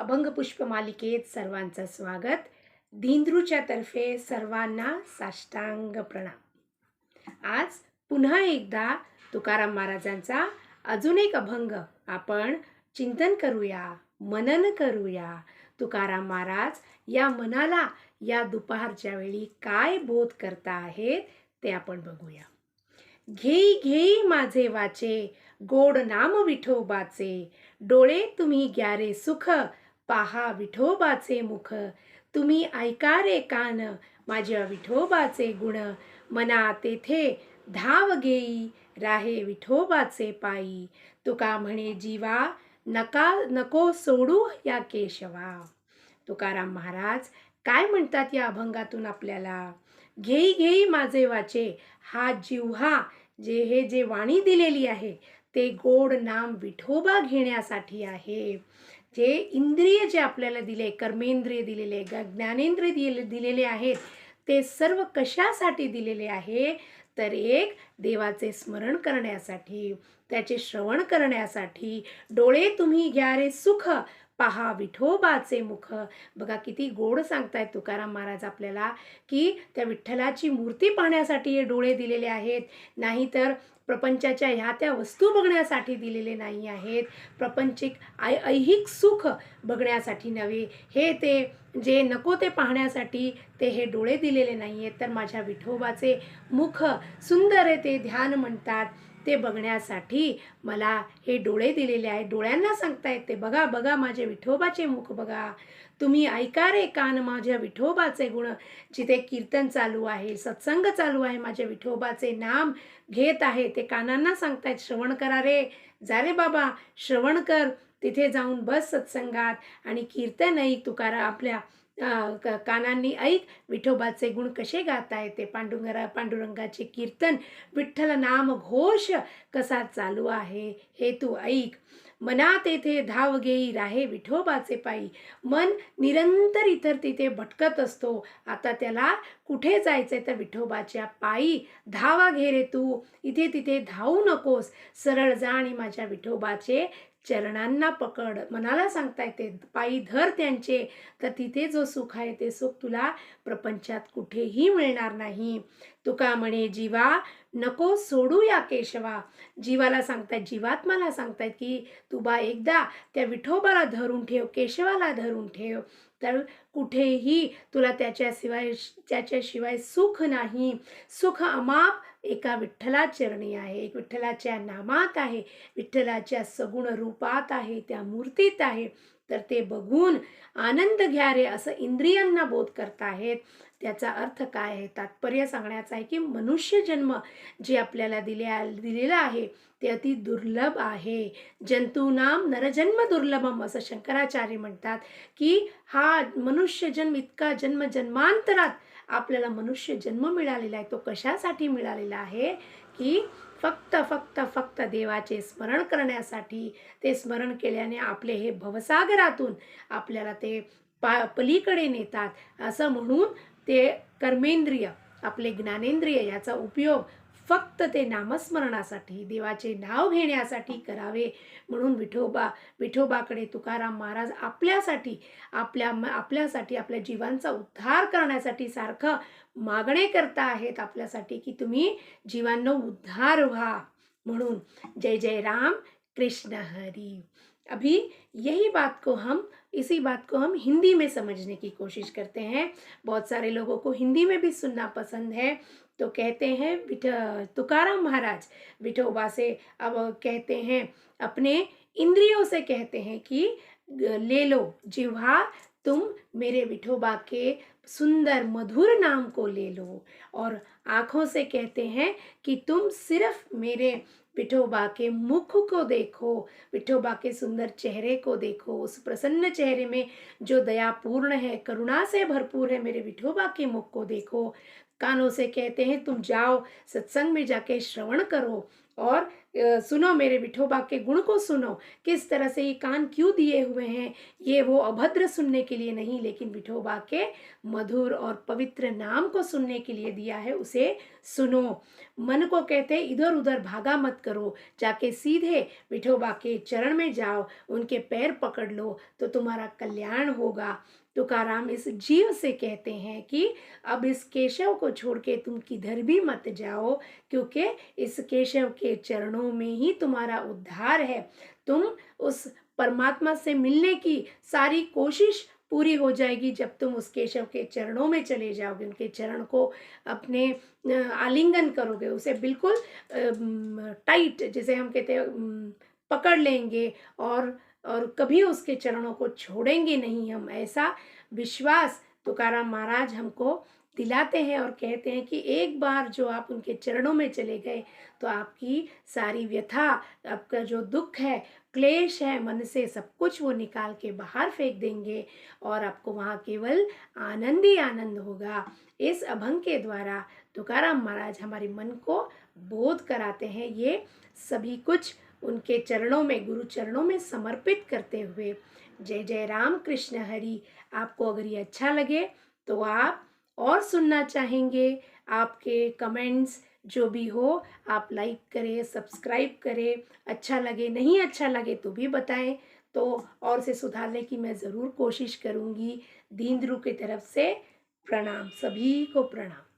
अभंग पुष्प मालिकेत सर्वांचं स्वागत. दिंद्रूच्या तर्फे सर्वांना साष्टांग प्रणाम. आज पुन्हा एकदा तुकाराम महाराजांचा अजून एक अभंग आपण चिंतन करूया, मनन करूया. तुकाराम महाराज या मनाला या दुपारच्या वेळी काय बोध करता आहेत ते आपण बघूया. घेई घेई माझे वाचे, गोड नाम विठोबाचे, डोळे तुम्ही ग्यारे सुख, पाहा विठोबाचे मुख. तुम्ही ऐका रे कान, माझ्या विठोबाचे गुण, मना तेथे धाव घेई, राहे विठोबाचे पायी. तुका म्हणे जीवा, नको सोडू या केशवा. तुकाराम महाराज काय म्हणतात या अभंगातून आपल्याला? घेई घेई माझे वाचे, हा जिव्हा जे वाणी दिलेली आहे ते गोड नाम विठोबा घेण्यासाठी आहे. जे इंद्रिय जे आपल्याला दिले, कर्मेंद्रिय दिलेले, ज्ञानेंद्रिय दिलेले आहेत, ते सर्व कशासाठी दिलेले आहे? तर एक देवाचे स्मरण करण्यासाठी, त्याचे श्रवण करण्यासाठी. डोळे तुम्ही घ्या रे सुख, पहा विठोबाचे मुख. बघा किती गोड सांगतायत तुकाराम महाराज आपल्याला, की त्या विठ्ठलाची मूर्ती पाहण्यासाठी हे डोळे दिलेले आहेत, नाहीतर प्रपंचाच्या ह्या त्या वस्तू बघण्यासाठी दिलेले नाही आहेत. प्रपंचिक ऐहिक सुख बघण्यासाठी नव्हे, हे ते जे नको ते पाहण्यासाठी ते हे डोळे दिलेले नाही आहेत, तर माझ्या विठोबाचे मुख सुंदर आहे ते ध्यान म्हणतात, ते बघण्यासाठी मला हे डोळे दिलेले आहेत. डोळ्यांना सांगता येते, बघा बघा माझे विठोबाचे मुख बघा. तुम्ही ऐका रे कान, माझ्या विठोबाचे गुण. जिथे कीर्तन चालू आहे, सत्संग चालू आहे, माझ्या विठोबाचे नाम घेत आहे, ते कानांना सांगतायत श्रवण करा रे. जा रे बाबा श्रवण कर, तिथे जाऊन बस सत्संगात आणि कीर्तन ऐक. तुकाराम आपल्या कानांनी ऐक विठोबाचे गुण कसे गाताय ते. पांडुरंगाचे कीर्तन, विठ्ठल नाम घोष कसा चालू आहे हे तू ऐक. मना तेथे धाव घेई, राहे विठोबाचे पायी. मन निरंतर इतर तिथे भटकत असतो, आता त्याला कुठे जायचंय तर विठोबाच्या पायी धावा घे रे तू. इथे तिथे धावू नकोस, सरळ जा आणि माझ्या विठोबाचे चरणांना पकड. मनाला सांगता येते पायी धर त्यांचे, तर तिथे जो सुख आहे ते सुख तुला प्रपंचात कुठेही मिळणार नाही. तुका म्हणे जीवा, नको सोडू या केशवा. जीवाला सांगतायत, जीवात्माला सांगतायत की तू बा एकदा त्या विठोबाला धरून ठेव, केशवाला धरून ठेव, तर कुठेही तुला त्याच्याशिवाय सुख नाही. सुख अमाप एका विठ्ठला चरणी आहे, एक विठ्ठलाच्या नामात आहे, विठ्ठलाच्या सगुण रूपात आहे, त्या मूर्तीत आहे. तर ते बघून आनंद घ्या रे असं इंद्रियांना बोध करताहेत. त्याचा अर्थ काय आहे? तात्पर्य सांगण्याचा आहे की मनुष्य जन्म जे आपल्याला दिलेला आहे ते अति दुर्लभ आहे. जंतूनाम नरजन्म दुर्लभम असं शंकराचार्य म्हणतात, की हा मनुष्य जन्म इतका जन्मांतरात आपल्याला मनुष्य जन्म मिळालेला आहे. तो कशासाठी मिळालेला आहे? की फक्त देवाचे स्मरण करण्यासाठी. ते स्मरण केल्याने आपले हे भवसागरातून आपल्याला ते पलीकडे नेतात असं म्हणून ते कर्मेंद्रिय, आपले ज्ञानेंद्रिय याचा उपयोग फक्त ते नामस्मरणासाठी, देवाचे नाव घेण्यासाठी करावे. म्हणून विठोबाकडे तुकाराम महाराज आपल्यासाठी आपल्या जीवांचा उद्धार करण्यासाठी सारखं मागणे करता आहेत आपल्यासाठी, की तुम्ही जीवांनो उद्धार व्हा. म्हणून जय जय राम, कृष्ण हरी. अभी इसी बात को हम हिंदी में समझने की कोशिश करते हैं. बहुत सारे लोगों को हिंदी में भी सुनना पसंद है, तो कहते हैं तुकाराम महाराज विठोबा से अब कहते हैं, अपने इंद्रियों से कहते हैं कि ले लो जिह्वा, तुम मेरे विठोबा के सुंदर मधुर नाम को ले लो. और आँखों से कहते हैं कि तुम सिर्फ मेरे विठोबा के मुख को देखो, विठोबा के सुंदर चेहरे को देखो. उस प्रसन्न चेहरे में जो दयापूर्ण है, करुणा से भरपूर है, मेरे विठोबा के मुख को देखो. कानों से कहते हैं तुम जाओ सत्संग में जाके श्रवण करो, और सुनो मेरे विठोबा के गुण को सुनो। किस तरह से ये कान क्यों दिए हुए हैं, ये वो अभद्र सुनने के लिए नहीं, लेकिन विठोबा के मधुर और पवित्र नाम को सुनने के लिए दिया है, उसे सुनो। मन को कहते इधर उधर भागा मत करो, जाके सीधे विठोबा के चरण में जाओ, उनके पैर पकड़ लो तो तुम्हारा कल्याण होगा। तुकाराम इस जीव से कहते हैं कि अब इस केशव को छोड़ के तुम किधर भी मत जाओ, क्योंकि इस केशव के चरणों में ही तुम्हारा उद्धार है। तुम उस परमात्मा से मिलने की सारी कोशिश पूरी हो जाएगी जब तुम उस केशव के चरणों में चले जाओगे, उनके चरण को अपने आलिंगन करोगे, उसे बिल्कुल टाइट, जैसे हम कहते हैं, पकड़ लेंगे और कभी उसके चरणों को छोड़ेंगे नहीं हम, ऐसा विश्वास तुकाराम महाराज हमको दिलाते हैं और कहते हैं कि एक बार जो आप उनके चरणों में चले गए तो आपकी सारी व्यथा, आपका जो दुख है, क्लेश है मन से, सब कुछ वो निकाल के बाहर फेंक देंगे और आपको वहाँ केवल आनंद ही आनंद होगा। इस अभंग के द्वारा तुकाराम महाराज हमारे मन को बोध कराते हैं, ये सभी कुछ उनके चरणों में, गुरु चरणों में समर्पित करते हुए। जय जय राम कृष्ण हरि। आपको अगर ये अच्छा लगे तो आप और सुनना चाहेंगे, आपके कमेंट्स जो भी हो आप लाइक करें, सब्सक्राइब करें। अच्छा लगे, नहीं अच्छा लगे तो भी बताएं, तो और से सुधारने की मैं ज़रूर कोशिश करूँगी। दीनद्रू की तरफ से प्रणाम, सभी को प्रणाम।